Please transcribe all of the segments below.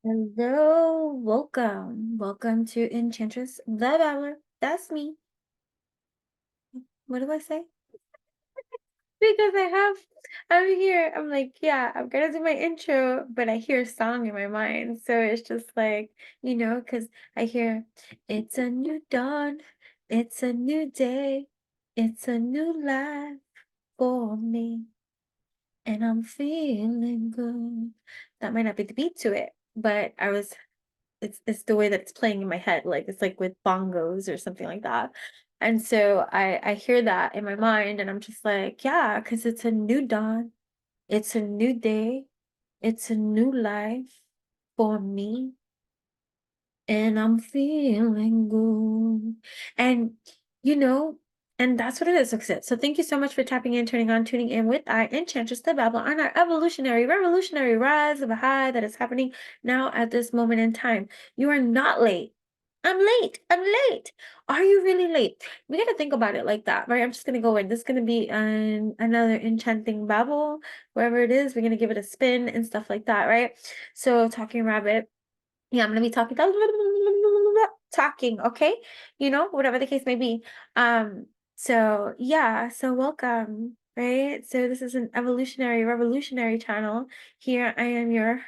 Hello, welcome to Enchantress the Babbler. That's me. What do I say? Because I'm here. I'm like, yeah, I'm gonna do my intro, but I hear a song in my mind, so it's just like, because I hear, it's a new dawn, it's a new day, it's a new life for me, and I'm feeling good. That might not be the beat to it, but it's the way that it's playing in my head, like it's like with bongos or something like that. And so I hear that in my mind and I'm just like, yeah, because it's a new dawn, it's a new day, it's a new life for me, and I'm feeling good. And you know, and that's what it is, success. So thank you so much for tapping in, turning on, tuning in with I, Enchantress the Babbler, on our evolutionary, revolutionary rise of a high that is happening now at this moment in time. You are not late. I'm late. I'm late. Are you really late? We got to think about it like that, right? I'm just going to go in. This is going to be another enchanting babble, wherever it is. We're going to give it a spin and stuff like that, right? So, talking rabbit. Yeah, I'm gonna be talking, okay? Whatever the case may be. So yeah, so welcome, right? So this is an evolutionary, revolutionary channel. Here I am, your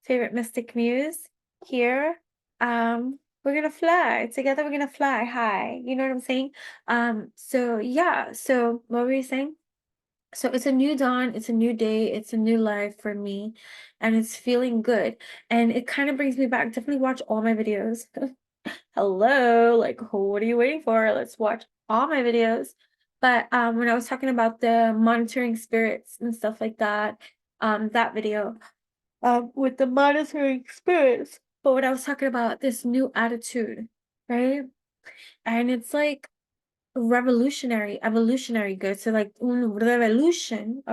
favorite mystic muse. Here, we're gonna fly together. We're gonna fly high. You know what I'm saying? So yeah. So what were you saying? So it's a new dawn, it's a new day, it's a new life for me, and it's feeling good. And it kind of brings me back. Definitely watch all my videos. Hello, like what are you waiting for? Let's watch all my videos. But when I was talking about the monitoring spirits and stuff like that, that video, with the monitoring spirits. But when I was talking about this new attitude, right? And it's like revolutionary, evolutionary good. So like a revolution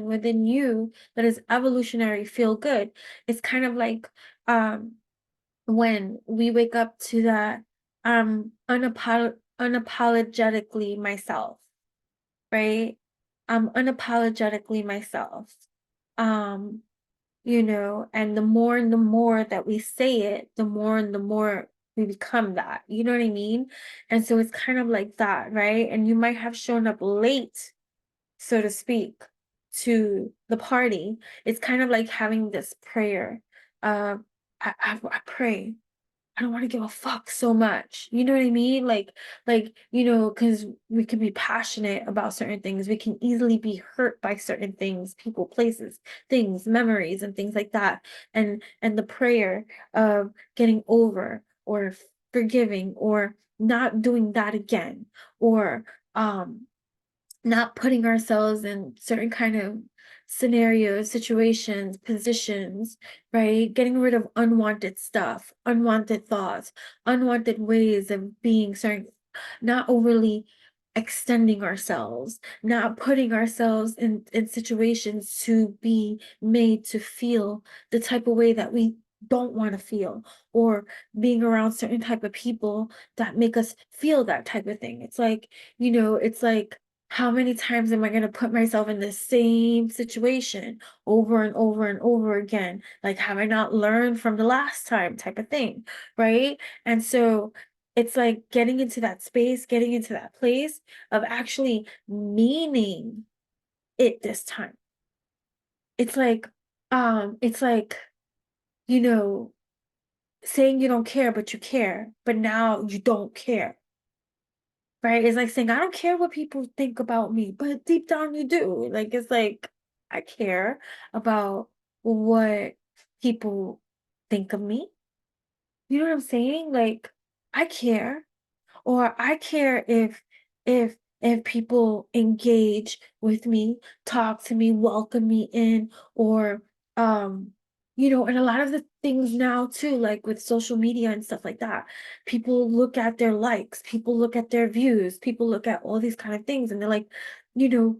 within you that is evolutionary, feel good. It's kind of like when we wake up to that unapologetically myself, right? Unapologetically myself. Um and the more that we say it, the more and the more we become that. You know what I mean? And so it's kind of like that, right? And you might have shown up late, so to speak, to the party. It's kind of like having this prayer. Uh, I pray. I don't want to give a fuck so much. You know what I mean? Because we can be passionate about certain things. We can easily be hurt by certain things, people, places, things, memories, and things like that. And the prayer of getting over or forgiving or not doing that again, or not putting ourselves in certain kind of scenarios, situations, positions, right? Getting rid of unwanted stuff, unwanted thoughts, unwanted ways of being certain, not overly extending ourselves, not putting ourselves in situations to be made to feel the type of way that we don't want to feel, or being around certain type of people that make us feel that type of thing. It's like, how many times am I going to put myself in the same situation over and over and over again? Like, have I not learned from the last time type of thing, right? And so it's like getting into that space, getting into that place of actually meaning it this time. It's like, you know, saying you don't care, but you care, but now you don't care. Right? It's like saying, I don't care what people think about me, but deep down you do. Like, it's like, I care about what people think of me. You know what I'm saying? Like, I care. Or I care if people engage with me, talk to me, welcome me in, or and a lot of the things now too, like with social media and stuff like that, people look at their likes, people look at their views, people look at all these kind of things, and they're like, you know,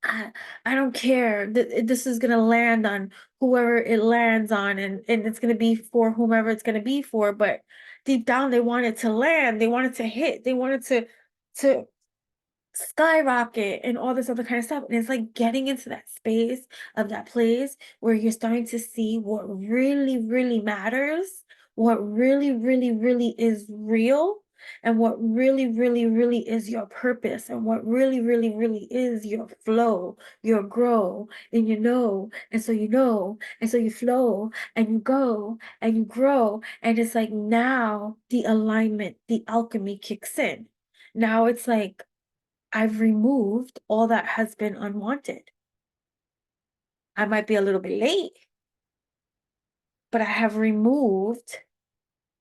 I, I don't care. This is gonna land on whoever it lands on, and it's gonna be for whomever it's gonna be for. But deep down, they want it to land. They want it to hit. They want it to skyrocket and all this other kind of stuff. And it's like getting into that space of that place where you're starting to see what really, really matters, what really, really, really is real, and what really, really, really is your purpose, and what really, really, really is your flow, your grow, and you know, and so you know, and so you flow, and you go, and you grow. And it's like now the alignment, the alchemy kicks in. Now it's like, I've removed all that has been unwanted. I might be a little bit late, but I have removed,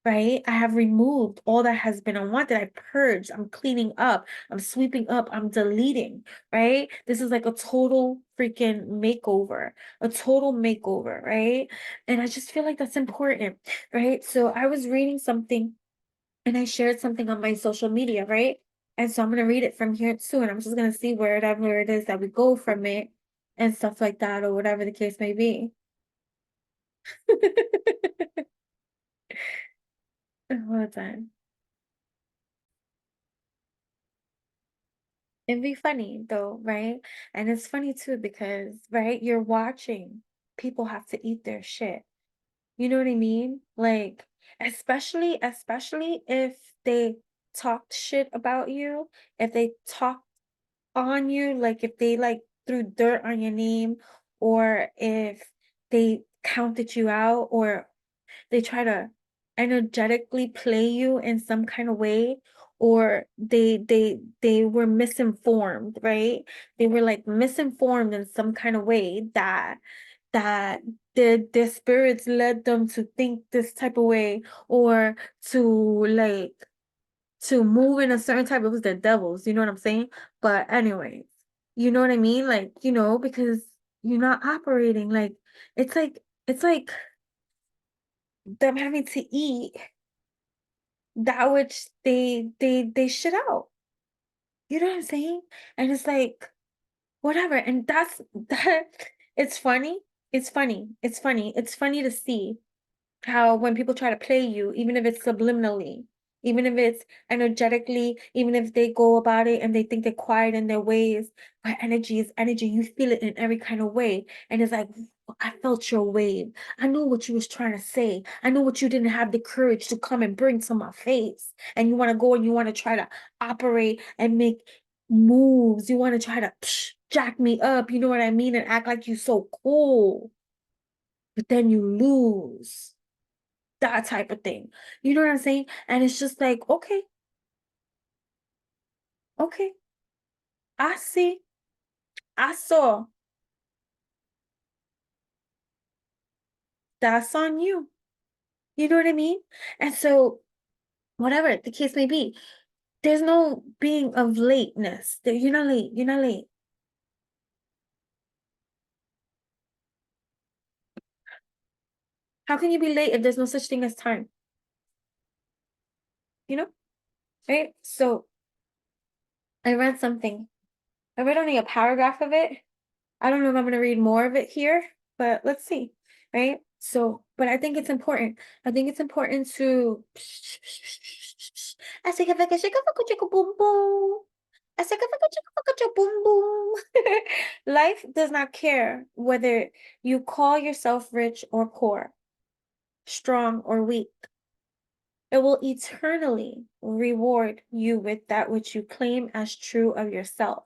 right? I have removed all that has been unwanted. I purged, I'm cleaning up, I'm sweeping up, I'm deleting, right? This is like a total freaking makeover, a total makeover, right? And I just feel like that's important, right? So I was reading something and I shared something on my social media, right? And so I'm gonna read it from here too, and I'm just gonna see wherever it is that we go from it and stuff like that, or whatever the case may be. Hold on. It'd be funny though, right? And it's funny too because, right, you're watching people have to eat their shit. You know what I mean? Like, especially if they talked shit about you, if they talked on you, like if they like threw dirt on your name, or if they counted you out, or they try to energetically play you in some kind of way, or they were misinformed, right? They were like misinformed in some kind of way that their spirits led them to think this type of way, or to like to move in a certain type. It was the devils, you know what I'm saying? But anyways, you know what I mean? Like, because you're not operating like it's like them having to eat that which they shit out. You know what I'm saying? And it's like whatever. And that's that. It's funny. It's funny to see how when people try to play you, even if it's subliminally, even if it's energetically, even if they go about it and they think they're quiet in their ways, but energy is energy. You feel it in every kind of way. And it's like, I felt your wave. I knew what you was trying to say. I knew what you didn't have the courage to come and bring to my face. And you want to go and you want to try to operate and make moves. You want to try to jack me up. You know what I mean? And act like you so cool. But then you lose. That type of thing. You know what I'm saying? And it's just like, okay, okay, I see, I saw, that's on you. You know what I mean? And so, whatever the case may be, there's no being of lateness. You're not late. You're not late. How can you be late if there's no such thing as time? You know? Right? So, I read something. I read only a paragraph of it. I don't know if I'm going to read more of it here, but let's see, right? So, but I think it's important. I think it's important to I say boom boom. I say boom boom. Life does not care whether you call yourself rich or poor, strong or weak. It will eternally reward you with that which you claim as true of yourself.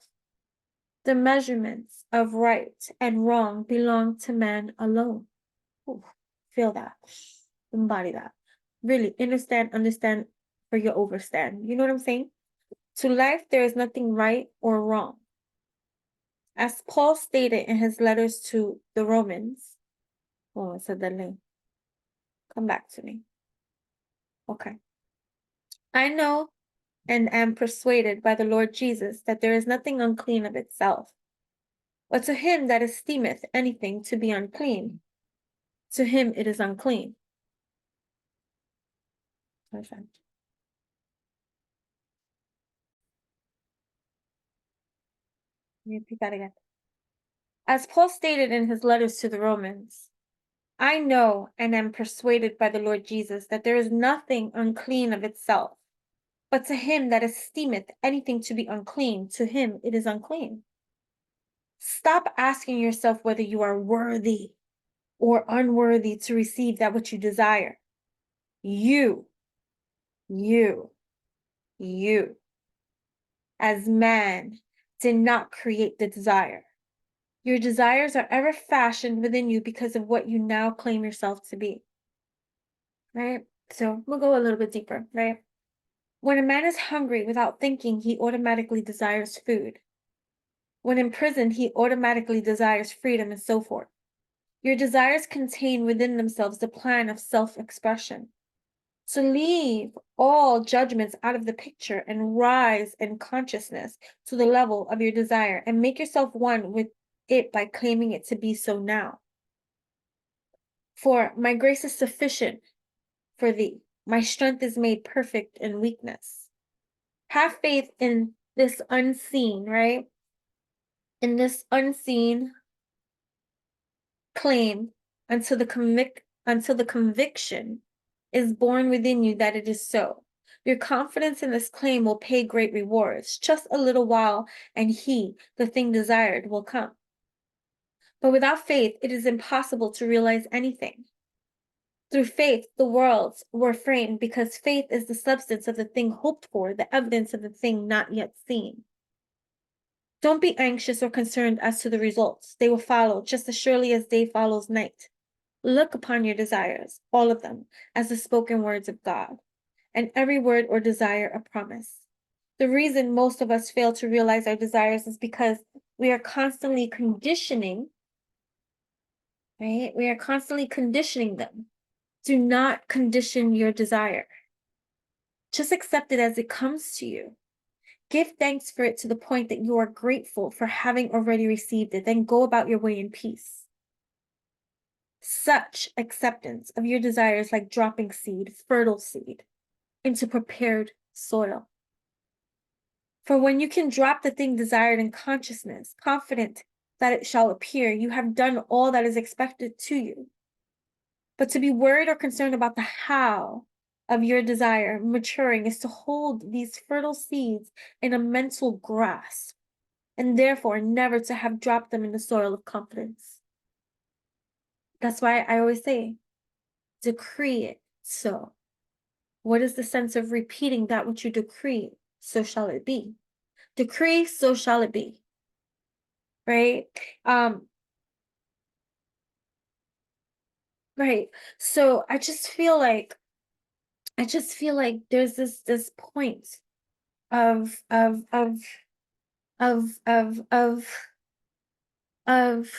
The measurements of right and wrong belong to man alone. Ooh, feel that. Embody that. Really understand for your overstand. You know what I'm saying? To life, there is nothing right or wrong. As Paul stated in his letters to the Romans. Oh, it's a delay. Come back to me. Okay. I know and am persuaded by the Lord Jesus that there is nothing unclean of itself. But to him that esteemeth anything to be unclean, to him it is unclean. Perfect. Let me repeat that again. As Paul stated in his letters to the Romans, I know and am persuaded by the Lord Jesus that there is nothing unclean of itself. But to him that esteemeth anything to be unclean, to him it is unclean. Stop asking yourself whether you are worthy or unworthy to receive that which you desire. You, you, you, as man, did not create the desire. Your desires are ever fashioned within you because of what you now claim yourself to be. Right? So we'll go a little bit deeper, right? When a man is hungry without thinking, he automatically desires food. When in prison, he automatically desires freedom and so forth. Your desires contain within themselves the plan of self-expression. So leave all judgments out of the picture and rise in consciousness to the level of your desire and make yourself one with it by claiming it to be so now. For my grace is sufficient for thee. My strength is made perfect in weakness. Have faith in this unseen, right? In this unseen claim until the conviction is born within you that it is so. Your confidence in this claim will pay great rewards. Just a little while, and he, the thing desired, will come. But without faith, it is impossible to realize anything. Through faith, the worlds were framed because faith is the substance of the thing hoped for, the evidence of the thing not yet seen. Don't be anxious or concerned as to the results. They will follow just as surely as day follows night. Look upon your desires, all of them, as the spoken words of God, and every word or desire a promise. The reason most of us fail to realize our desires is because we are constantly conditioning, right? We are constantly conditioning them. Do not condition your desire. Just accept it as it comes to you. Give thanks for it to the point that you are grateful for having already received it. Then go about your way in peace. Such acceptance of your desires like dropping seed, fertile seed, into prepared soil. For when you can drop the thing desired in consciousness, confident that it shall appear, you have done all that is expected to you. But to be worried or concerned about the how of your desire maturing is to hold these fertile seeds in a mental grasp, and therefore never to have dropped them in the soil of confidence. That's why I always say, decree it so. What is the sense of repeating that which you decree? So shall it be. Decree, so shall it be. Right? Right. So I just feel like there's this point of of of of of of of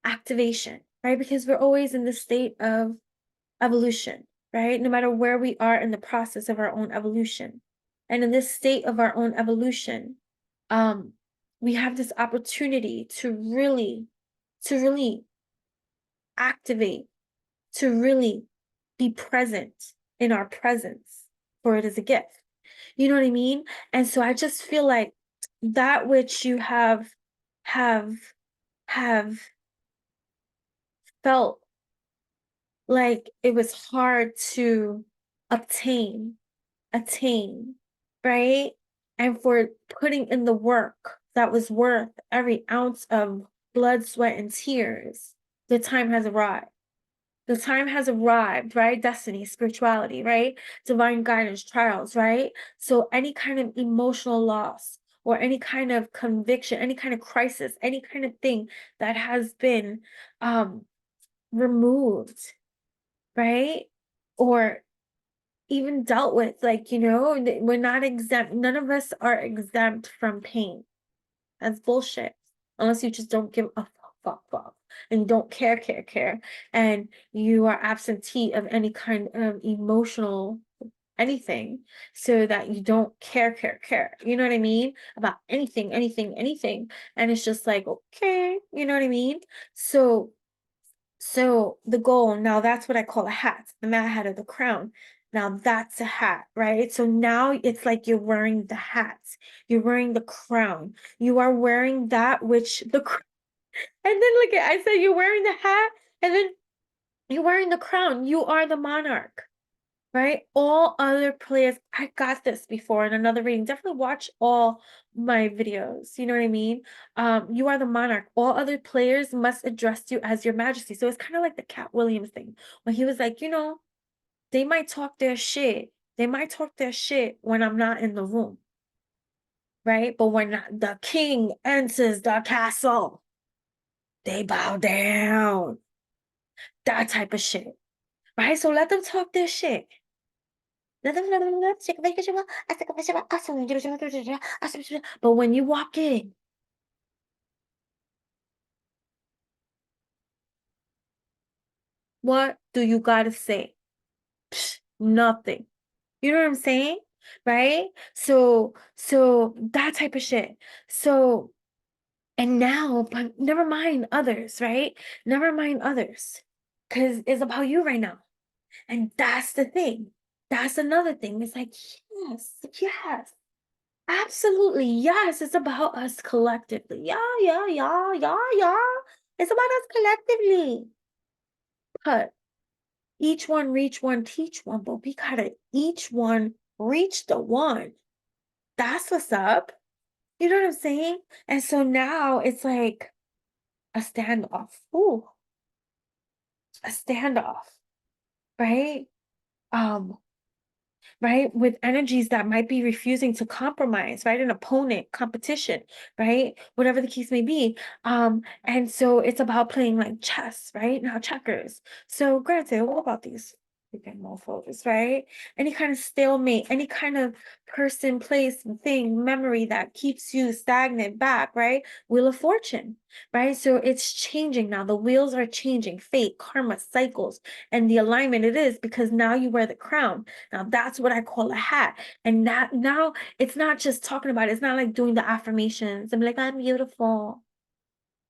activation, right? Because we're always in the state of evolution, right? No matter where we are in the process of our own evolution. And in this state of our own evolution, um, we have this opportunity to really activate, to really be present in our presence, for it is a gift. You know what I mean? And so I just feel like that which you have have felt like it was hard to obtain, attain, right? And for putting in the work that was worth every ounce of blood, sweat, and tears, the time has arrived. The time has arrived, right? Destiny, spirituality, right? Divine guidance, trials, right? So any kind of emotional loss or any kind of conviction, any kind of crisis, any kind of thing that has been removed, right? Or even dealt with, like, we're not exempt. None of us are exempt from pain. That's bullshit. Unless you just don't give a fuck, and don't care, and you are absentee of any kind of emotional anything, so that you don't care. You know what I mean? About anything. And it's just like, okay, you know what I mean? So the goal, now that's what I call a hat, the Mad Hat of the crown. Now that's a hat, right? So now it's like you're wearing the hat, you're wearing the crown, you are wearing that which and then look at, I said you're wearing the hat, and then you're wearing the crown. You are the monarch. right? All other players, I got this before in another reading. Definitely watch all my videos. You know what I mean? You are the monarch. All other players must address you as your majesty. So it's kind of like the Cat Williams thing when he was like, they might talk their shit. They might talk their shit when I'm not in the room, right? But when the king enters the castle, they bow down. That type of shit, right? So let them talk their shit. Let them. But when you walk in, what do you gotta say? Psh, nothing. You know what I'm saying? Right? So that type of shit. So, and now, but never mind others, right? Never mind others. Because it's about you right now. And that's the thing. That's another thing. It's like, yes, yes. Absolutely. Yes, it's about us collectively. Yeah, yeah, yeah, yeah, yeah. It's about us collectively. But each one reach one, teach one, but we gotta each one reach the one. That's what's up. You know what I'm saying? And so now it's like a standoff. Ooh, a standoff, right? Um, right? With energies that might be refusing to compromise, right? An opponent, competition, right? Whatever the case may be. And so it's about playing like chess, right? Now checkers. So granted, what about these freaking mofos, right? Any kind of stalemate, any kind of person, place, thing, memory that keeps you stagnant back, right? Wheel of Fortune, right? So it's changing now. The wheels are changing, fate, karma, cycles, and the alignment it is because now you wear the crown. Now that's what I call a hat. And that now it's not just talking about it. It's not like doing the affirmations. I'm like, I'm beautiful.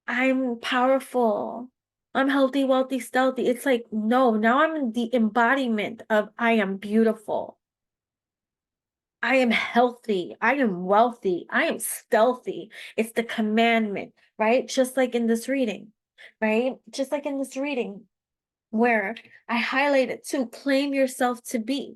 I'm powerful. I'm healthy, wealthy, stealthy. It's like, no, now I'm in the embodiment of I am beautiful. I am healthy. I am wealthy. I am stealthy. It's the commandment, right? Just like in this reading, right? Just like in this reading where I highlighted to claim yourself to be.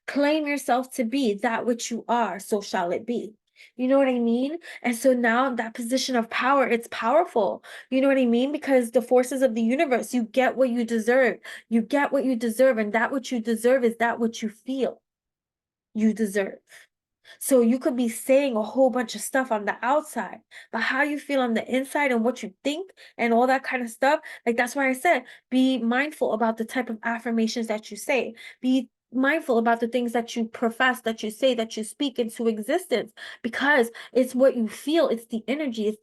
Claim yourself to be that which you are, so shall it be. You know what I mean? And so now that position of power, it's powerful. You know what I mean? Because the forces of the universe, you get what you deserve. You get what you deserve, and that what you deserve is that what you feel you deserve. So you could be saying a whole bunch of stuff on the outside, but how you feel on the inside and what you think and all that kind of stuff, like that's why I said, be mindful about the type of affirmations that you say. Be mindful about the things that you profess, that you say, that you speak into existence, because it's what you feel. It's the energy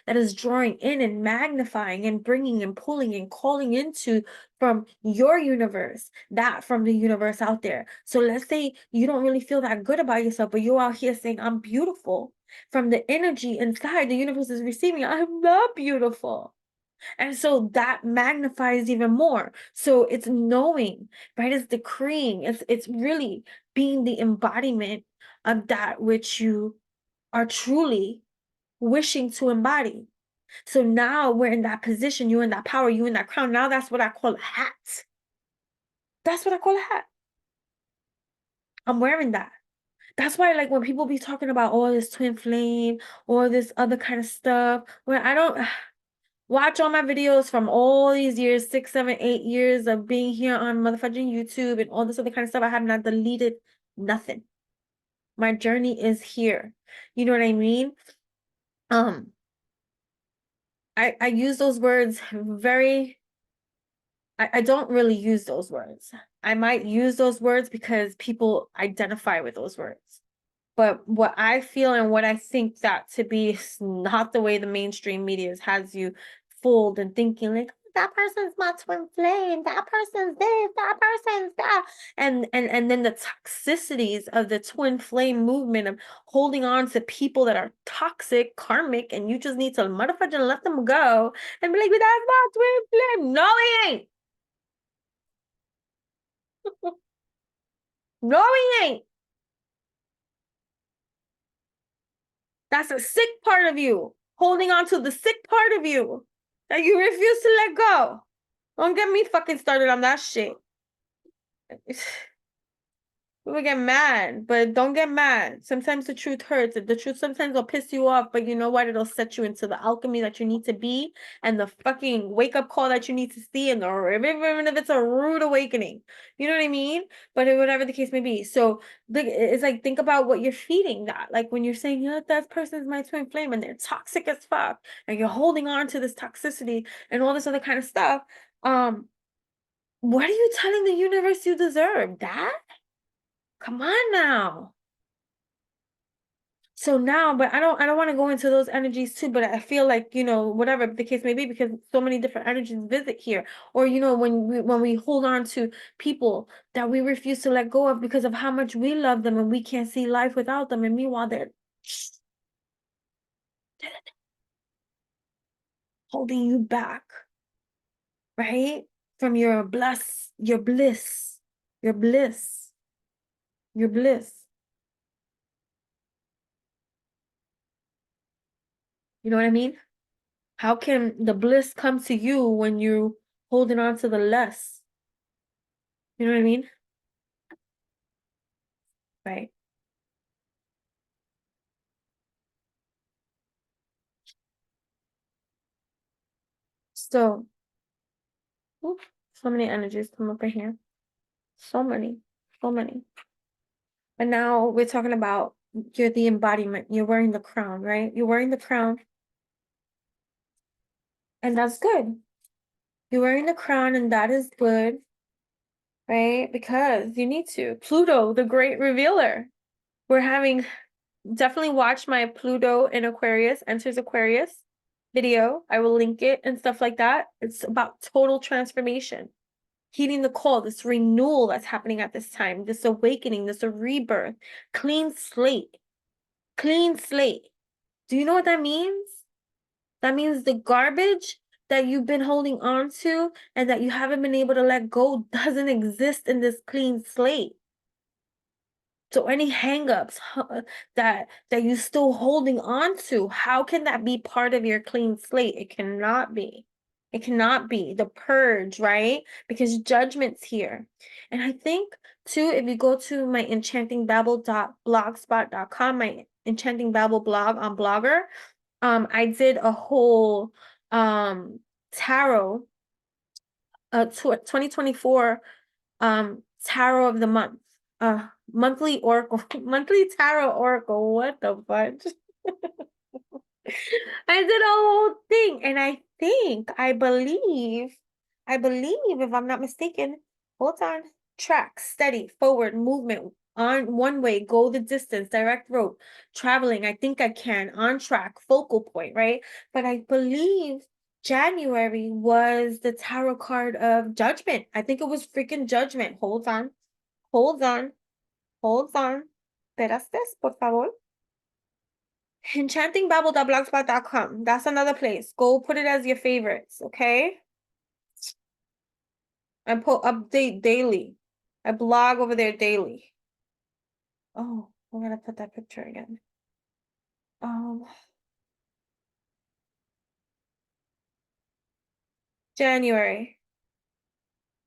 that is drawing in and magnifying and bringing and pulling and calling into from your universe, that from the universe out there. So let's say you don't really feel that good about yourself, but you're out here saying, I'm beautiful. From the energy inside, the universe is receiving, I'm not beautiful. And so that magnifies even more. So it's knowing, right? It's decreeing. It's really being the embodiment of that which you are truly wishing to embody. So now we're in that position, you're in that power, you're in that crown. Now that's what I call a hat. That's what I call a hat. I'm wearing that. That's why, like, when people be talking about all this twin flame or this other kind of stuff, when I don't watch all my videos from all these years, 6, 7, 8 years of being here on motherfucking YouTube and all this other kind of stuff, I have not deleted nothing. My journey is here. You know what I mean? Um, I use those words very I don't really use those words. I might use those words because people identify with those words. But what I feel and what I think that to be is not the way the mainstream media has you fooled and thinking like that person's my twin flame, that person's this, that person's that. And then the toxicities of the twin flame movement of holding on to people that are toxic, karmic, and you just need to motherfucking let them go and be like, but that's my twin flame. No, it ain't. No, he ain't. That's a sick part of you. Holding on to the sick part of you that you refuse to let go. Don't get me fucking started on that shit. People get mad, but don't get mad. Sometimes the truth hurts. The truth sometimes will piss you off, but you know what? It'll set you into the alchemy that you need to be and the fucking wake-up call that you need to see, and even if it's a rude awakening. You know what I mean? But whatever the case may be. So it's like, think about what you're feeding that. Like when you're saying, you know, that person's my twin flame and they're toxic as fuck, and you're holding on to this toxicity and all this other kind of stuff. What are you telling the universe you deserve? That? Come on now. So now, but I don't want to go into those energies too, but I feel like, you know, whatever the case may be, because so many different energies visit here. Or, you know, when we hold on to people that we refuse to let go of because of how much we love them and we can't see life without them. And meanwhile, they're holding you back, right? From your bliss, your bliss, your bliss, your bliss. You know what I mean? How can the bliss come to you when you're holding on to the less? You know what I mean? Right. So, oof, so many energies come up in here. So many, so many. And now we're talking about you're the embodiment. You're wearing the crown, right? You're wearing the crown, and that's good. You're wearing the crown, and that is good, right? Because you need to. Pluto, the great revealer. We're having definitely watch my Pluto in Aquarius, enters Aquarius video. I will link it and stuff like that. It's about total transformation, heeding the call, this renewal that's happening at this time, this awakening, this rebirth, clean slate, clean slate. Do you know what that means? That means the garbage that you've been holding on to and that you haven't been able to let go doesn't exist in this clean slate. So any hangups that you're still holding on to, how can that be part of your clean slate? It cannot be. It cannot be. The purge, right? Because judgment's here. And I think too, if you go to my enchantingbabble.blogspot.com, my Enchanting Babble blog on Blogger, I did a whole tarot 2024 tarot of the month, monthly oracle, monthly tarot oracle. What the fudge? I did a whole thing, and I believe, if I'm not mistaken, hold on, track, steady, forward, movement, on one way, go the distance, direct road, traveling, I think I can, on track, focal point, right? But I believe January was the tarot card of judgment. I think it was freaking judgment. Hold on, hold on, hold on. Esperaste, por favor. Enchantingbabble.blogspot.com. That's another place. Go put it as your favorites, okay? I update daily. I blog over there daily. Oh, I'm gonna put that picture again. January.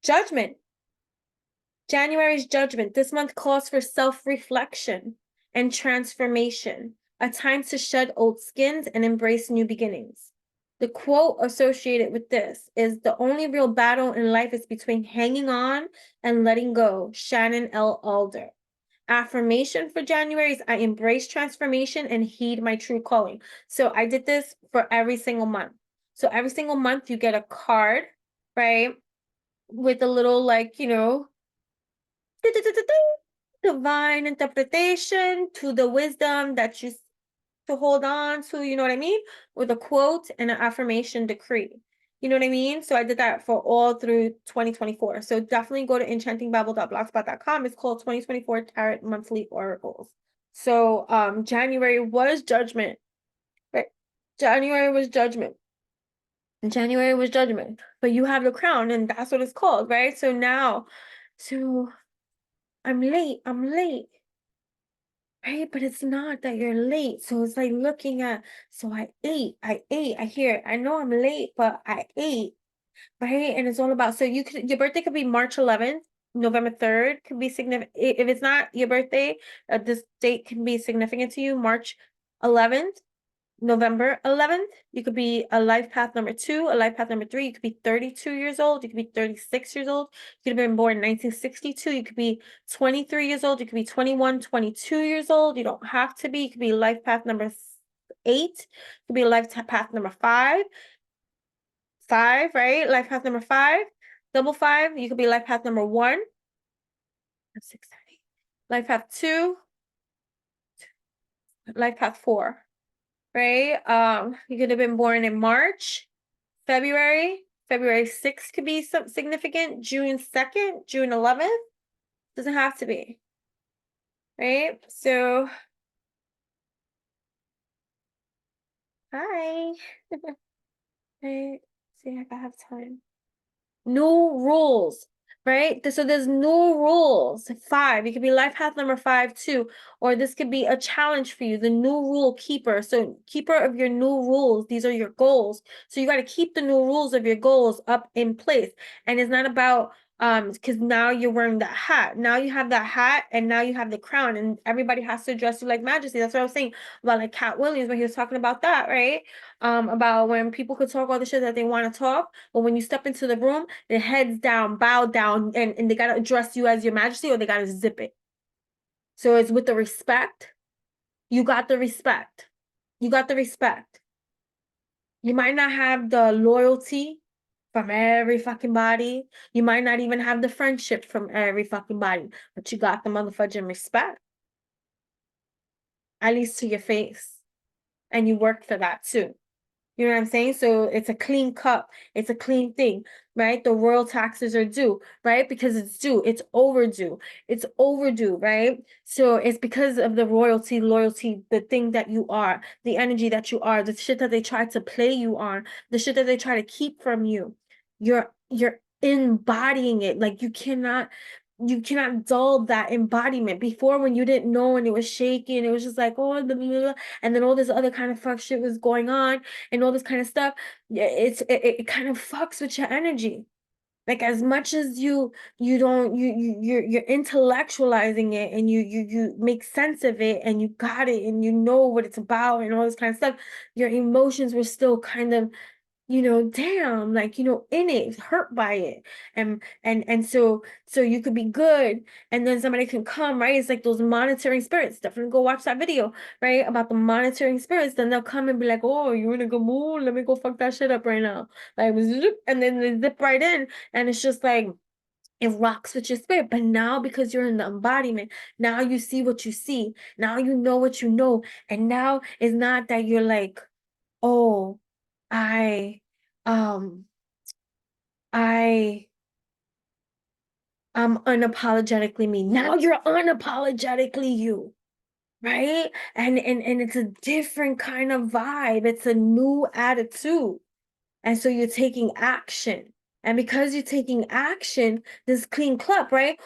Judgment. January's judgment. This month calls for self-reflection and transformation, a time to shed old skins and embrace new beginnings. The quote associated with this is, the only real battle in life is between hanging on and letting go. Shannon L. Alder. Affirmation for January is, I embrace transformation and heed my true calling. So I did this for every single month. So every single month you get a card, right? With a little, like, you know, divine interpretation to the wisdom that you to hold on to, you know what I mean? With a quote and an affirmation decree. You know what I mean? So I did that for all through 2024. So definitely go to enchantingbabble.blogspot.com. It's called 2024 Tarot Monthly Oracles. So January was judgment. Right? January was judgment. January was judgment. But you have the crown, and that's what it's called, right? So now, so I'm late, right? But it's not that you're late. So it's like looking at, so I ate, I hear, I know I'm late, but I ate, right? And it's all about, so your birthday could be March 11th, November 3rd could be significant. If it's not your birthday, this date can be significant to you. March 11th, November 11th, you could be a life path number 2, a life path number 3. You could be 32 years old. You could be 36 years old. You could have been born in 1962. You could be 23 years old. You could be 21, 22 years old. You don't have to be. You could be life path number 8. You could be life path number 5. 5, right? Life path number 5. Double 5. You could be life path number 1. 6, 7, 8. Life path 2. Life path 4. Right? You could have been born in March, February 6th could be some significant, June 2nd, June 11th. Doesn't have to be. Right? So, hi. Right. See if I have time. New rules, right? So there's new rules. 5, it could be life path number 5 too, or this could be a challenge for you, the new rule keeper. So keeper of your new rules, these are your goals. So you got to keep the new rules of your goals up in place. And it's not about because now you're wearing that hat. Now you have that hat and now you have the crown, and everybody has to address you like majesty. That's what I was saying about like Cat Williams when he was talking about that, right? About when people could talk all the shit that they want to talk, but when you step into the room, their heads down, bow down, and they gotta address you as your majesty, or they gotta zip it. So it's with the respect. You got the respect. You got the respect. You might not have the loyalty from every fucking body. You might not even have the friendship from every fucking body, but you got the motherfucking respect. At least to your face. And you work for that too. You know what I'm saying? So it's a clean cup. It's a clean thing, right? The royal taxes are due, right? Because it's due. It's overdue. It's overdue, right? So it's because of the royalty, loyalty, the thing that you are, the energy that you are, the shit that they try to play you on, the shit that they try to keep from you. You're embodying it. Like you cannot dull that embodiment. Before, when you didn't know and it was shaking, it was just like, oh, blah, blah, blah, and then all this other kind of fuck shit was going on and all this kind of stuff. It kind of fucks with your energy. Like, as much as you're intellectualizing it, and you make sense of it, and you got it, and you know what it's about and all this kind of stuff, your emotions were still kind of, damn, like, in it, hurt by it. And so you could be good, and then somebody can come, right? It's like those monitoring spirits. Definitely go watch that video, right? About the monitoring spirits. Then they'll come and be like, oh, you're in a good mood. Let me go fuck that shit up right now. Like, and then they zip right in, and it's just like, it rocks with your spirit. But now, because you're in the embodiment, now you see what you see. Now you know what you know. And now it's not that you're like, oh, I um I I'm unapologetically me. Now you're unapologetically you, right? And it's a different kind of vibe. It's a new attitude. And so you're taking action. And because you're taking action, this clean club, right?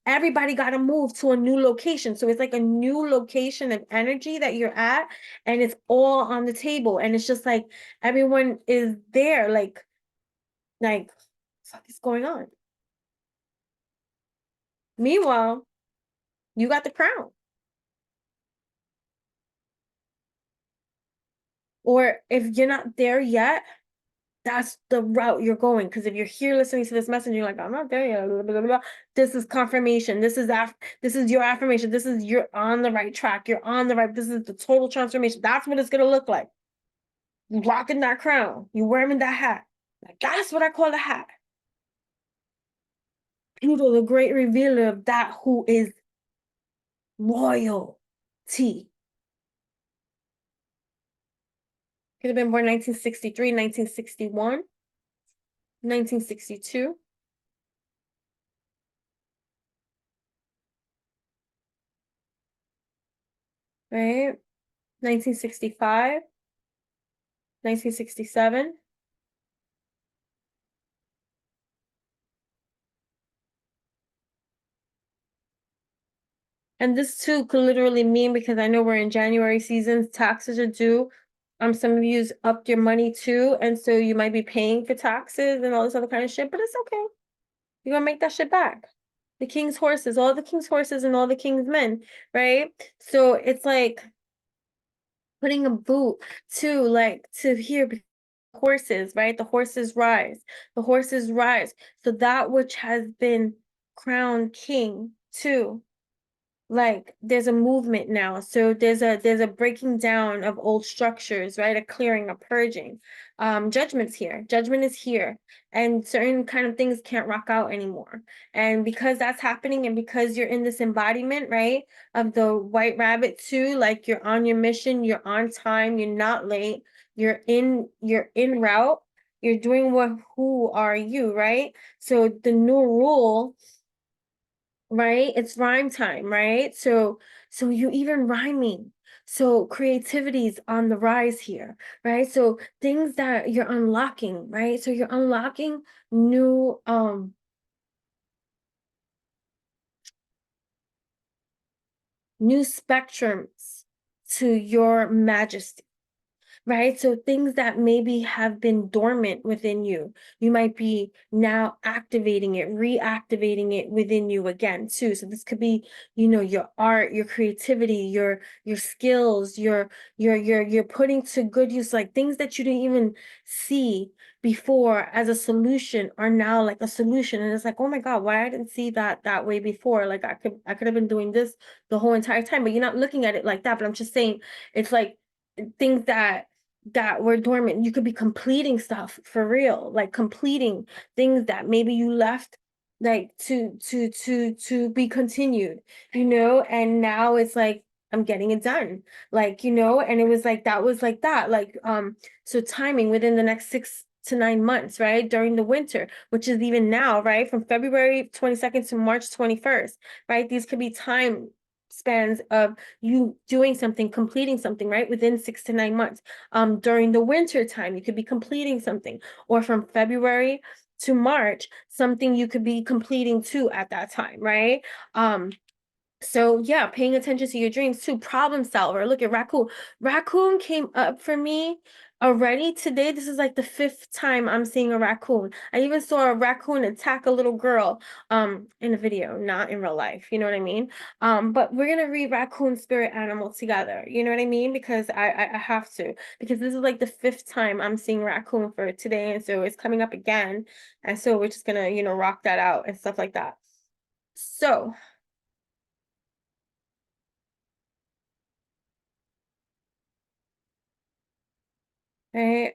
Everybody got to move to a new location. So it's like a new location of energy that you're at, and it's all on the table. And it's just like everyone is there, like, what the fuck is going on? Meanwhile, you got the crown. Or if you're not there yet, that's the route you're going. Because if you're here listening to this message, you're like, I'm not there yet. Blah, blah, blah, blah. This is confirmation. This is your affirmation. You're on the right track. You're on the right. This is the total transformation. That's what it's gonna look like. You rocking that crown. You wearing that hat. Like, that's what I call a hat. Pluto, the great revealer of that who is royalty. Could have been born 1963, 1961, 1962. Right? 1965, 1967. And this too could literally mean, because I know we're in January seasons, taxes are due. Some of you's upped your money too, and so you might be paying for taxes and all this other kind of shit, but it's okay. you're gonna make that shit back. The king's horses, all the king's horses and all the king's men, right? So it's like putting a boot to like to here horses, right? The horses rise. The horses rise. So that which has been crowned king too, like there's a movement now, so there's a breaking down of old structures, right? A clearing, a purging. Judgment's here, judgment is here, and certain kind of things can't rock out anymore. And because that's happening, and because you're in this embodiment, right, of the white rabbit too, like you're on your mission, you're on time, you're not late, you're in route, you're doing what who are you, right? So the new rule, right? It's rhyme time, right? So you even rhyming. So creativity's on the rise here, right? So things that you're unlocking, right? So you're unlocking new new spectrums to your majesty. Right? So things that maybe have been dormant within you might be now activating it, reactivating it within you again too. So this could be, your art, your creativity, your skills, you're putting to good use, like things that you didn't even see before as a solution are now like a solution. And it's like, oh my God, why I didn't see that way before? Like I could have been doing this the whole entire time, but you're not looking at it like that. But I'm just saying it's like things that were dormant. You could be completing stuff for real, like completing things that maybe you left like to be continued, and now it's like I'm getting it done. Like, and it was like that was like that. Like so timing within the next 6 to 9 months, right? During the winter, which is even now, right? From February 22nd to March 21st, right? These could be time spans of you doing something, completing something, right? Within 6 to 9 months. During the winter time, you could be completing something, or from February to March, something you could be completing too at that time, right? So yeah, paying attention to your dreams too. Problem solver. Look at raccoon. Raccoon came up for me already today. This is like the 5th time I'm seeing a raccoon. I even saw a raccoon attack a little girl in a video, not in real life. You know what I mean? But we're gonna read raccoon spirit animal together. You know what I mean? Because I have to, because this is like the 5th time I'm seeing raccoon for today, and so it's coming up again. And so we're just gonna, rock that out and stuff like that. So, right,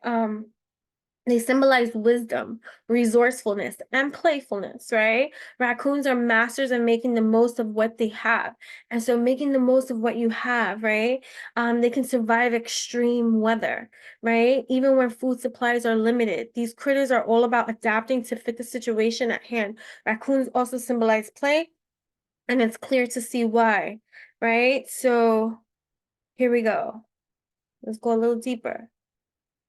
they symbolize wisdom, resourcefulness, and playfulness, right? Raccoons are masters of making the most of what they have. And so making the most of what you have, right? They can survive extreme weather, right? Even when food supplies are limited. These critters are all about adapting to fit the situation at hand. Raccoons also symbolize play, and it's clear to see why, right? So here we go. Let's go a little deeper.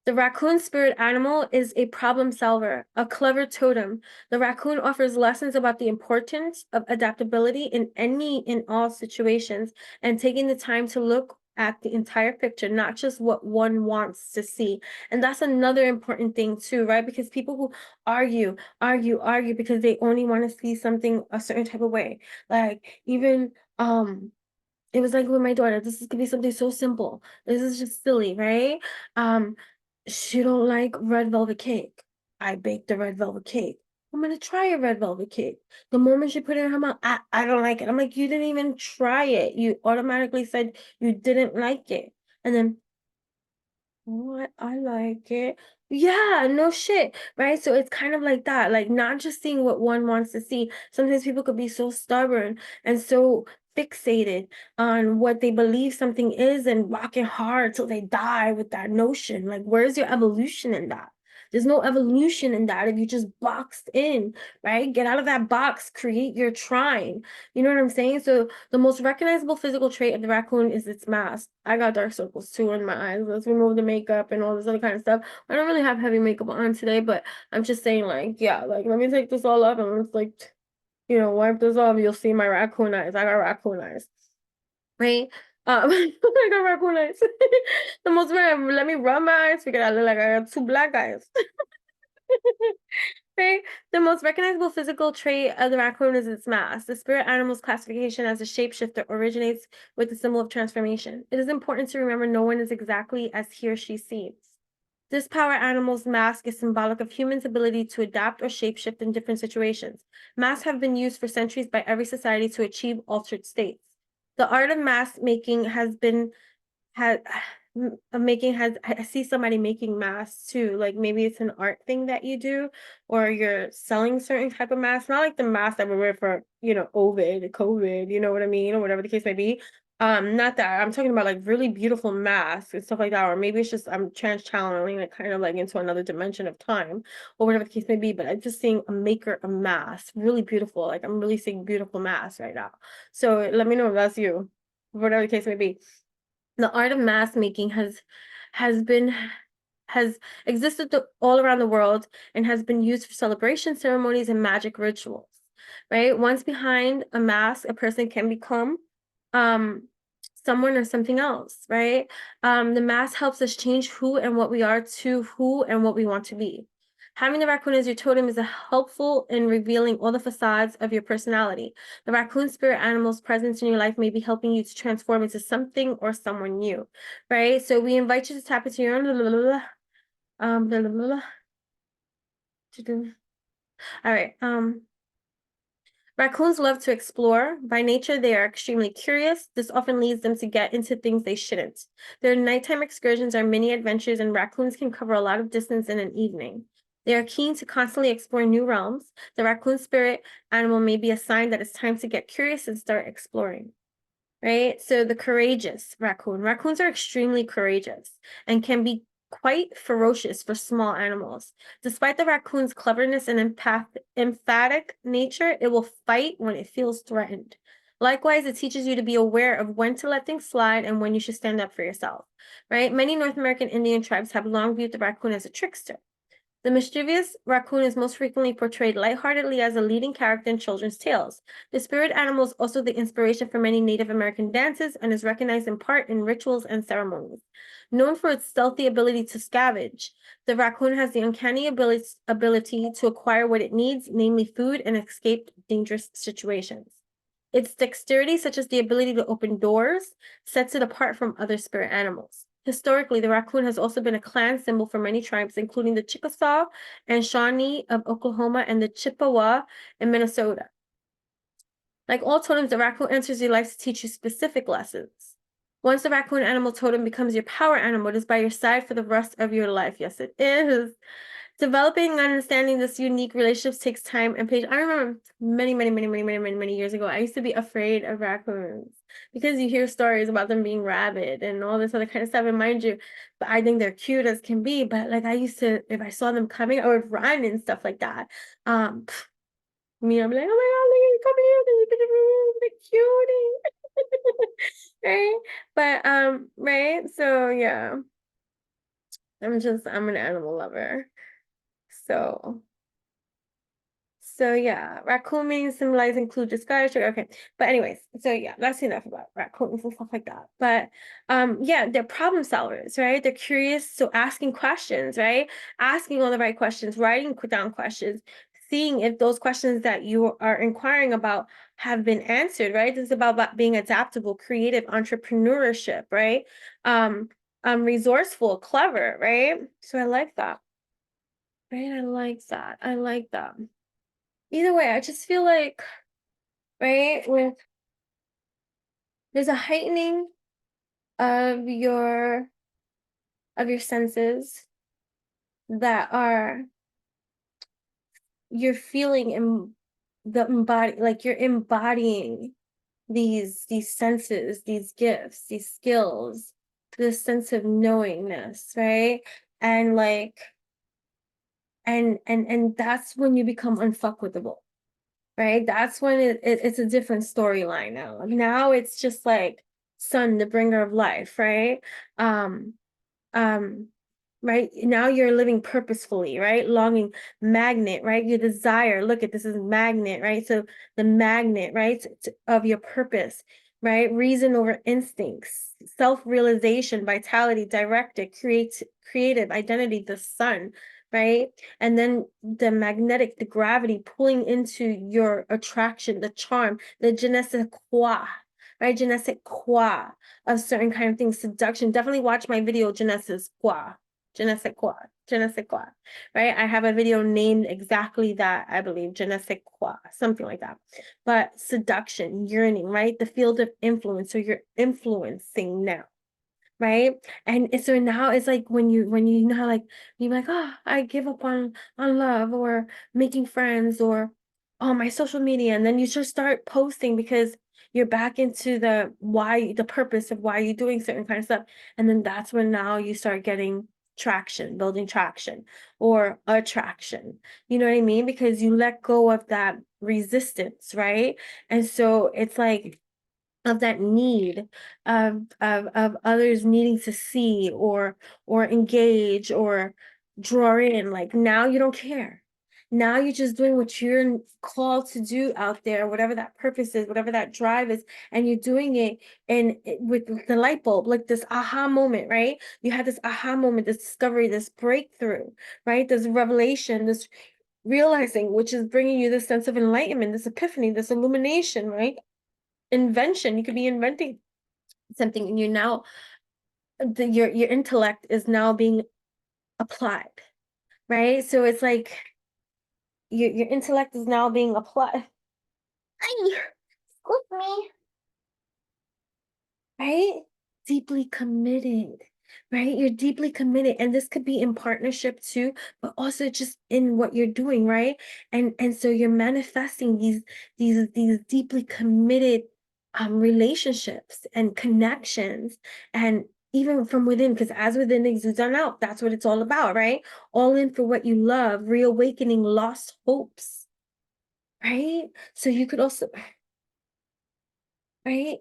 The raccoon spirit animal is a problem solver, a clever totem. The raccoon offers lessons about the importance of adaptability in any and all situations, and taking the time to look at the entire picture, not just what one wants to see. And that's another important thing too, right? Because people who argue because they only want to see something a certain type of way. Like even it was like with my daughter, this is gonna be something so simple. This is just silly, right? Um, she don't like red velvet cake. I baked the red velvet cake. I'm gonna try a red velvet cake. The moment she put it in her mouth, I don't like it. I'm like, you didn't even try it. You automatically said you didn't like it. And then what? I like it. Yeah, no shit, right? So it's kind of like that, like not just seeing what one wants to see. Sometimes people could be so stubborn and so fixated on what they believe something is and rocking hard till they die with that notion. Like, where's your evolution in that? There's no evolution in that if you just boxed in, right? Get out of that box, create your trine. You know what I'm saying? So the most recognizable physical trait of the raccoon is its mask. I got dark circles too in my eyes. Let's remove the makeup and all this other kind of stuff. I don't really have heavy makeup on today, but I'm just saying, like, yeah, like let me take this all off and let's like, wipe this off. You'll see my raccoon eyes. I got raccoon eyes, right? I got raccoon eyes. The most rare. Let me rub my eyes because I look like I got two black eyes. Right? The The most recognizable physical trait of the raccoon is its mask. The spirit animal's classification as a shapeshifter originates with the symbol of transformation. It is important to remember no one is exactly as he or she seems. This power animal's mask is symbolic of humans' ability to adapt or shapeshift in different situations. Masks have been used for centuries by every society to achieve altered states. The art of mask making has been has I see somebody making masks too. Like maybe it's an art thing that you do, or you're selling certain type of masks. Not like the mask that we wear for, COVID, you know what I mean, or whatever the case may be. Not that I'm talking about like really beautiful masks and stuff like that, or maybe it's just I'm channeling like kind of like into another dimension of time, or whatever the case may be. But I'm just seeing a maker of masks, really beautiful. Like I'm really seeing beautiful masks right now. So let me know if that's you, whatever the case may be. The art of mask making has been has existed all around the world and has been used for celebration ceremonies and magic rituals, right? Once behind a mask, a person can become um someone or something else, right? The mask helps us change who and what we are to who and what we want to be. Having the raccoon as your totem is helpful in revealing all the facades of your personality. The raccoon spirit animal's presence in your life may be helping you to transform into something or someone new, right? So we invite you to tap into your own all right. Raccoons love to explore. By nature, they are extremely curious. This often leads them to get into things they shouldn't. Their nighttime excursions are mini adventures, and raccoons can cover a lot of distance in an evening. They are keen to constantly explore new realms. The raccoon spirit animal may be a sign that it's time to get curious and start exploring. Right? So the courageous raccoon. Raccoons are extremely courageous and can be quite ferocious for small animals. Despite the raccoon's cleverness and emphatic nature, it will fight when it feels threatened. Likewise, it teaches you to be aware of when to let things slide and when you should stand up for yourself, right? Many North American Indian tribes have long viewed the raccoon as a trickster. The mischievous raccoon is most frequently portrayed lightheartedly as a leading character in children's tales. The spirit animal is also the inspiration for many Native American dances and is recognized in part in rituals and ceremonies. Known for its stealthy ability to scavenge, the raccoon has the uncanny ability to acquire what it needs, namely food, and escape dangerous situations. Its dexterity, such as the ability to open doors, sets it apart from other spirit animals. Historically, the raccoon has also been a clan symbol for many tribes, including the Chickasaw and Shawnee of Oklahoma and the Chippewa in Minnesota. Like all totems, the raccoon enters your life to teach you specific lessons. Once the raccoon animal totem becomes your power animal, it is by your side for the rest of your life. Yes, it is. Developing and understanding this unique relationships takes time and patience. I remember many years ago, I used to be afraid of raccoons because you hear stories about them being rabid and all this other kind of stuff. And mind you, but I think they're cute as can be. But like I used to, if I saw them coming, I would run and stuff like that. I'm like, oh my God, look at coming here, the cutie, right? But right. So yeah, I'm an animal lover. So yeah, raccoon means symbolize include disguise. Okay, but anyways, so yeah, that's enough about raccoons and stuff like that. But yeah, they're problem solvers, right? They're curious, so asking questions, right? Asking all the right questions, writing down questions, seeing if those questions that you are inquiring about have been answered, right? This is about being adaptable, creative, entrepreneurship, right? Resourceful, clever, right? So I like that. Right, I like that. I like that. Either way, I just feel like, right, there's a heightening of your senses that are you're feeling in the embody like you're embodying these senses, these gifts, these skills, this sense of knowingness, right? And like and that's when you become unfuckwithable. Right? That's when it's a different storyline now. Now it's just like sun, the bringer of life, right? Um, um, right? Now you're living purposefully, right? Longing, magnet, right? Your desire. Look at this is magnet, right? So the magnet, right, of your purpose, right? Reason over instincts, self-realization, vitality, directed, creative identity, the sun, right? And then the gravity pulling into your attraction, the charm, the je ne sais quoi, right? Je ne sais quoi of certain kind of things. Seduction. Definitely watch my video, je ne sais quoi. Je ne sais quoi. Je ne sais quoi. Right? I have a video named exactly that, I believe. Je ne sais quoi. Something like that. But seduction, yearning, right? The field of influence. So you're influencing now. Right? And so now it's like when you know how like you're like, oh, I give up on love or making friends or oh my social media, and then you just start posting because you're back into the purpose of why you're doing certain kind of stuff. And then that's when now you start getting traction, building traction or attraction. You know what I mean? Because you let go of that resistance, right? And so it's like of that need of others needing to see or engage or draw in. Like now you don't care. Now you're just doing what you're called to do out there, whatever that purpose is, whatever that drive is, and you're doing it with the light bulb, like this aha moment, right? You had this aha moment, this discovery, this breakthrough, right? This revelation, this realizing, which is bringing you this sense of enlightenment, this epiphany, this illumination, right? Invention. You could be inventing something, and you're now your intellect is now being applied, right? So it's like your intellect is now being applied. Ay, excuse me. Right? Deeply committed, right? You're deeply committed. And this could be in partnership too, but also just in what you're doing, right? And so you're manifesting these deeply committed relationships and connections and even from within, because as within exudes on out, that's what it's all about, right? All in for what you love, reawakening lost hopes, right? So you could also, right?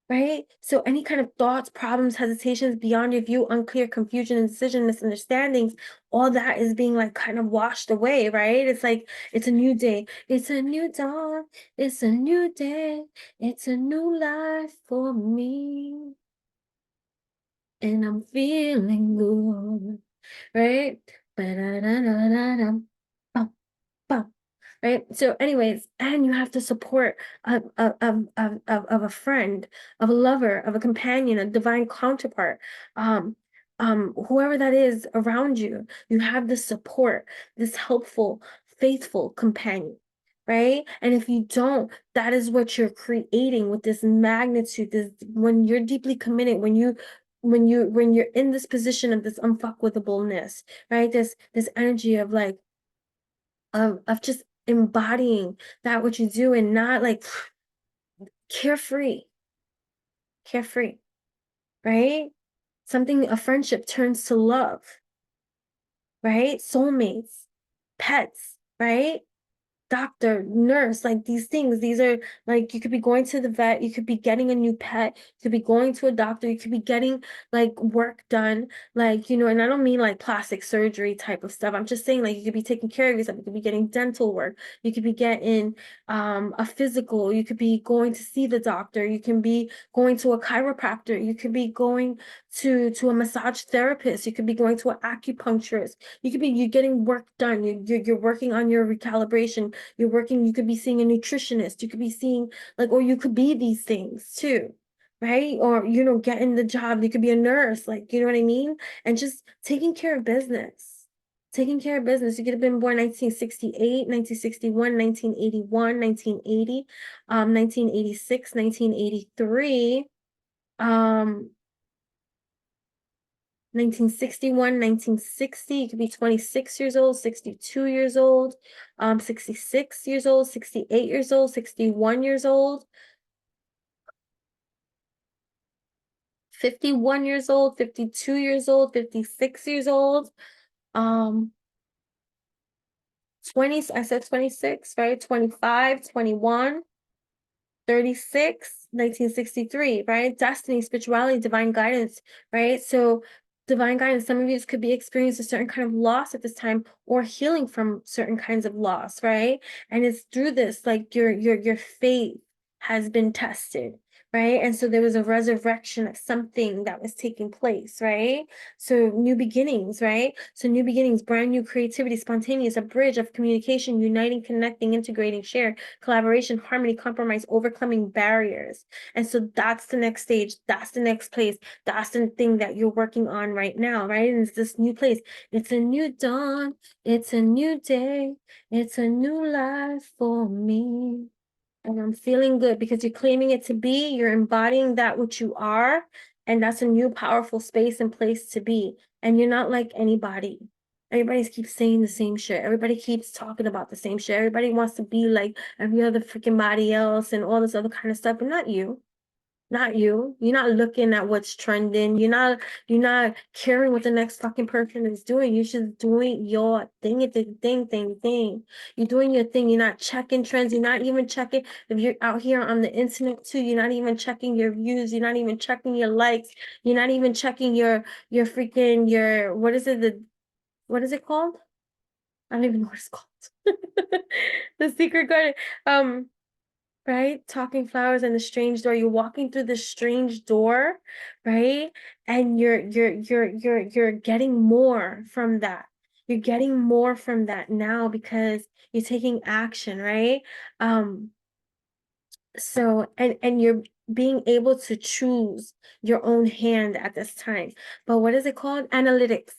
Right? So any kind of thoughts, problems, hesitations beyond your view, unclear, confusion, indecision, misunderstandings, all that is being like kind of washed away, right? It's like it's a new day. It's a new dawn. It's a new day. It's a new life for me. And I'm feeling good. Right? Ba-da-da-da-da-dum. Bum, right? So, anyways, and you have the support of a friend, of a lover, of a companion, a divine counterpart, whoever that is around you. You have the support, this helpful, faithful companion, right? And if you don't, that is what you're creating with this magnitude. This when you're deeply committed, when you're in this position of this unfuckwithableness, right? This energy of like of just embodying that what you do and not like carefree, carefree, right? Something a friendship turns to love, right? Soulmates, pets, right? Doctor, nurse, like these things. These are like you could be going to the vet, you could be getting a new pet, you could be going to a doctor, you could be getting like work done, like and I don't mean like plastic surgery type of stuff. I'm just saying like you could be taking care of yourself, you could be getting dental work, you could be getting a physical, you could be going to see the doctor, you can be going to a chiropractor, you could be going to a massage therapist, you could be going to an acupuncturist, you're getting work done, you're working on your recalibration, you could be seeing a nutritionist, you could be seeing like, or you could be these things too, right? Or getting the job, you could be a nurse, like you know what I mean? And just taking care of business. Taking care of business. You could have been born 1968, 1961, 1981, 1980, 1986, 1983, 1961, 1960, you could be 26 years old, 62 years old, 66 years old, 68 years old, 61 years old, 51 years old, 52 years old, 56 years old, 20, I said 26, right? 25, 21, 36, 1963, right? Destiny, spirituality, divine guidance, right? So divine guidance, some of you could be experiencing a certain kind of loss at this time or healing from certain kinds of loss, right? And it's through this, like your faith has been tested, right? And so there was a resurrection of something that was taking place, right? So new beginnings, right? So new beginnings, brand new creativity, spontaneous, a bridge of communication, uniting, connecting, integrating, share, collaboration, harmony, compromise, overcoming barriers. And so that's the next stage. That's the next place. That's the thing that you're working on right now, right? And it's this new place. It's a new dawn. It's a new day. It's a new life for me. And I'm feeling good because you're claiming it to be, you're embodying that which you are, and that's a new powerful space and place to be. And you're not like anybody. Everybody keeps saying the same shit. Everybody keeps talking about the same shit. Everybody wants to be like every other freaking body else and all this other kind of stuff, but not you. Not you. You're not looking at what's trending. You're not caring what the next fucking person is doing. You're just doing your thing. It's a thing. You're doing your thing. You're not checking trends. You're not even checking if you're out here on the internet too. You're not even checking your views. You're not even checking your likes. You're not even checking your freaking your what is it what is it called? I don't even know what it's called. The secret garden. Right? Talking flowers and the strange door. You're walking through this strange door, right? And you're getting more from that. You're getting more from that now because you're taking action, right? So and you're being able to choose your own hand at this time. But what is it called? Analytics.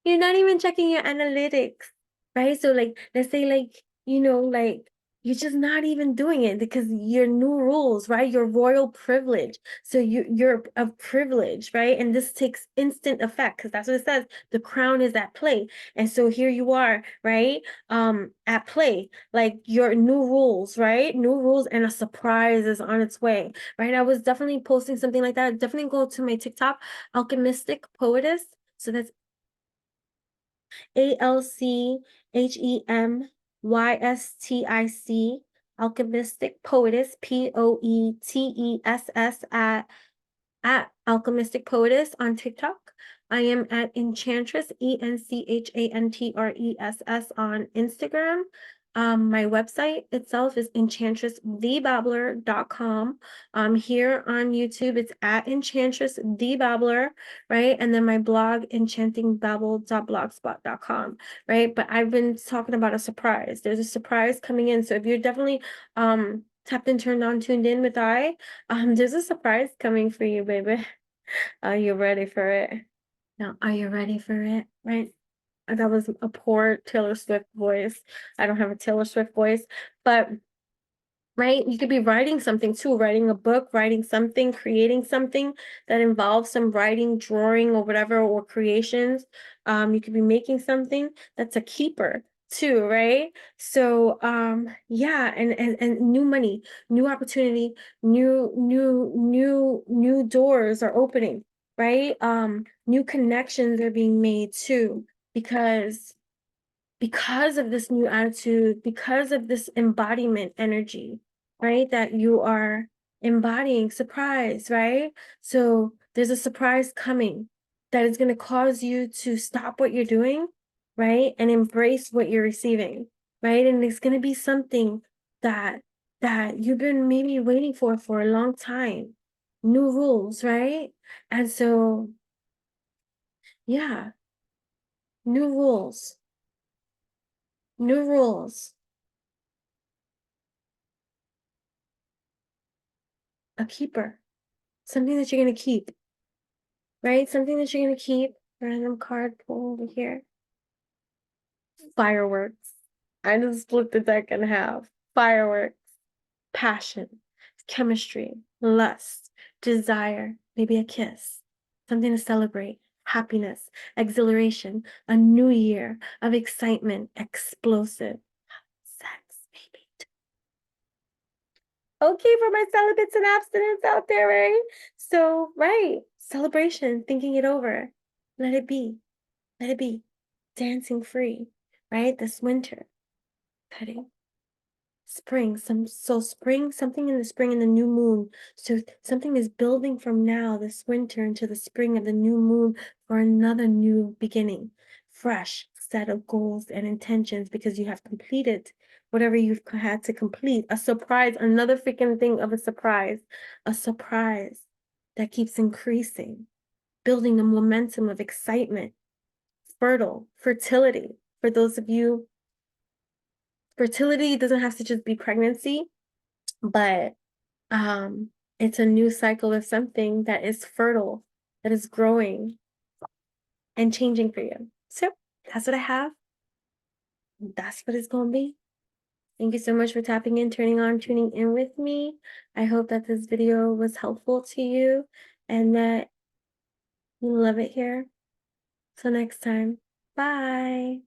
You're not even checking your analytics, right? So like, let's say like, like you're just not even doing it because your new rules, right? Your royal privilege. So you're of privilege, right? And this takes instant effect because that's what it says. The crown is at play. And so here you are, right? At play, like your new rules, right? New rules and a surprise is on its way, right? I was definitely posting something like that. Definitely go to my TikTok, Alchemistic Poetess. So that's ALCHEMYSTIC, Alchemistic Poetess, POETESS at Alchemistic Poetess on TikTok. I am at Enchantress, ENCHANTRESS on Instagram. My website itself is enchantresstheebabbler.com. Here on YouTube, it's at Enchantress Thee Babbler, right? And then my blog, enchantingbabble.blogspot.com, right? But I've been talking about a surprise. There's a surprise coming in. So if you're definitely tapped and turned on, tuned in with there's a surprise coming for you, baby. Are you ready for it? Now, are you ready for it? Right? That was a poor Taylor Swift voice. I don't have a Taylor Swift voice, but right, you could be writing something too, writing a book, writing something, creating something that involves some writing, drawing, or whatever, or creations. You could be making something that's a keeper too, right? So yeah, and new money, new opportunity, new doors are opening, right? New connections are being made too, because of this new attitude, because of this embodiment energy, right? That you are embodying surprise, right? So there's a surprise coming that is going to cause you to stop what you're doing, right? And embrace what you're receiving, right? And it's going to be something that you've been maybe waiting for a long time. New rules, right? And so, yeah, new rules, new rules. A keeper, something that you're going to keep, right? Something that you're going to keep. Random card pull over here. Fireworks. I just split the deck in half. Fireworks, passion, chemistry, lust, desire, maybe a kiss, something to celebrate, happiness, exhilaration, a new year of excitement, explosive sex, maybe. Okay, for my celibates and abstinence out there, right? So, right, celebration, thinking it over. Let it be. Let it be. Dancing free, right? This winter, cutting. Spring, spring, something in the spring and the new moon. So something is building from now, this winter, into the spring of the new moon for another new beginning. Fresh, set of goals and intentions because you have completed whatever you've had to complete. A surprise, another freaking thing of a surprise that keeps increasing, building the momentum of excitement, fertility. For those of you, fertility doesn't have to just be pregnancy, but it's a new cycle of something that is fertile, that is growing and changing for you. So that's what I have. That's what it's going to be. Thank you so much for tapping in, turning on, tuning in with me. I hope that this video was helpful to you and that you love it here. Till next time. Bye.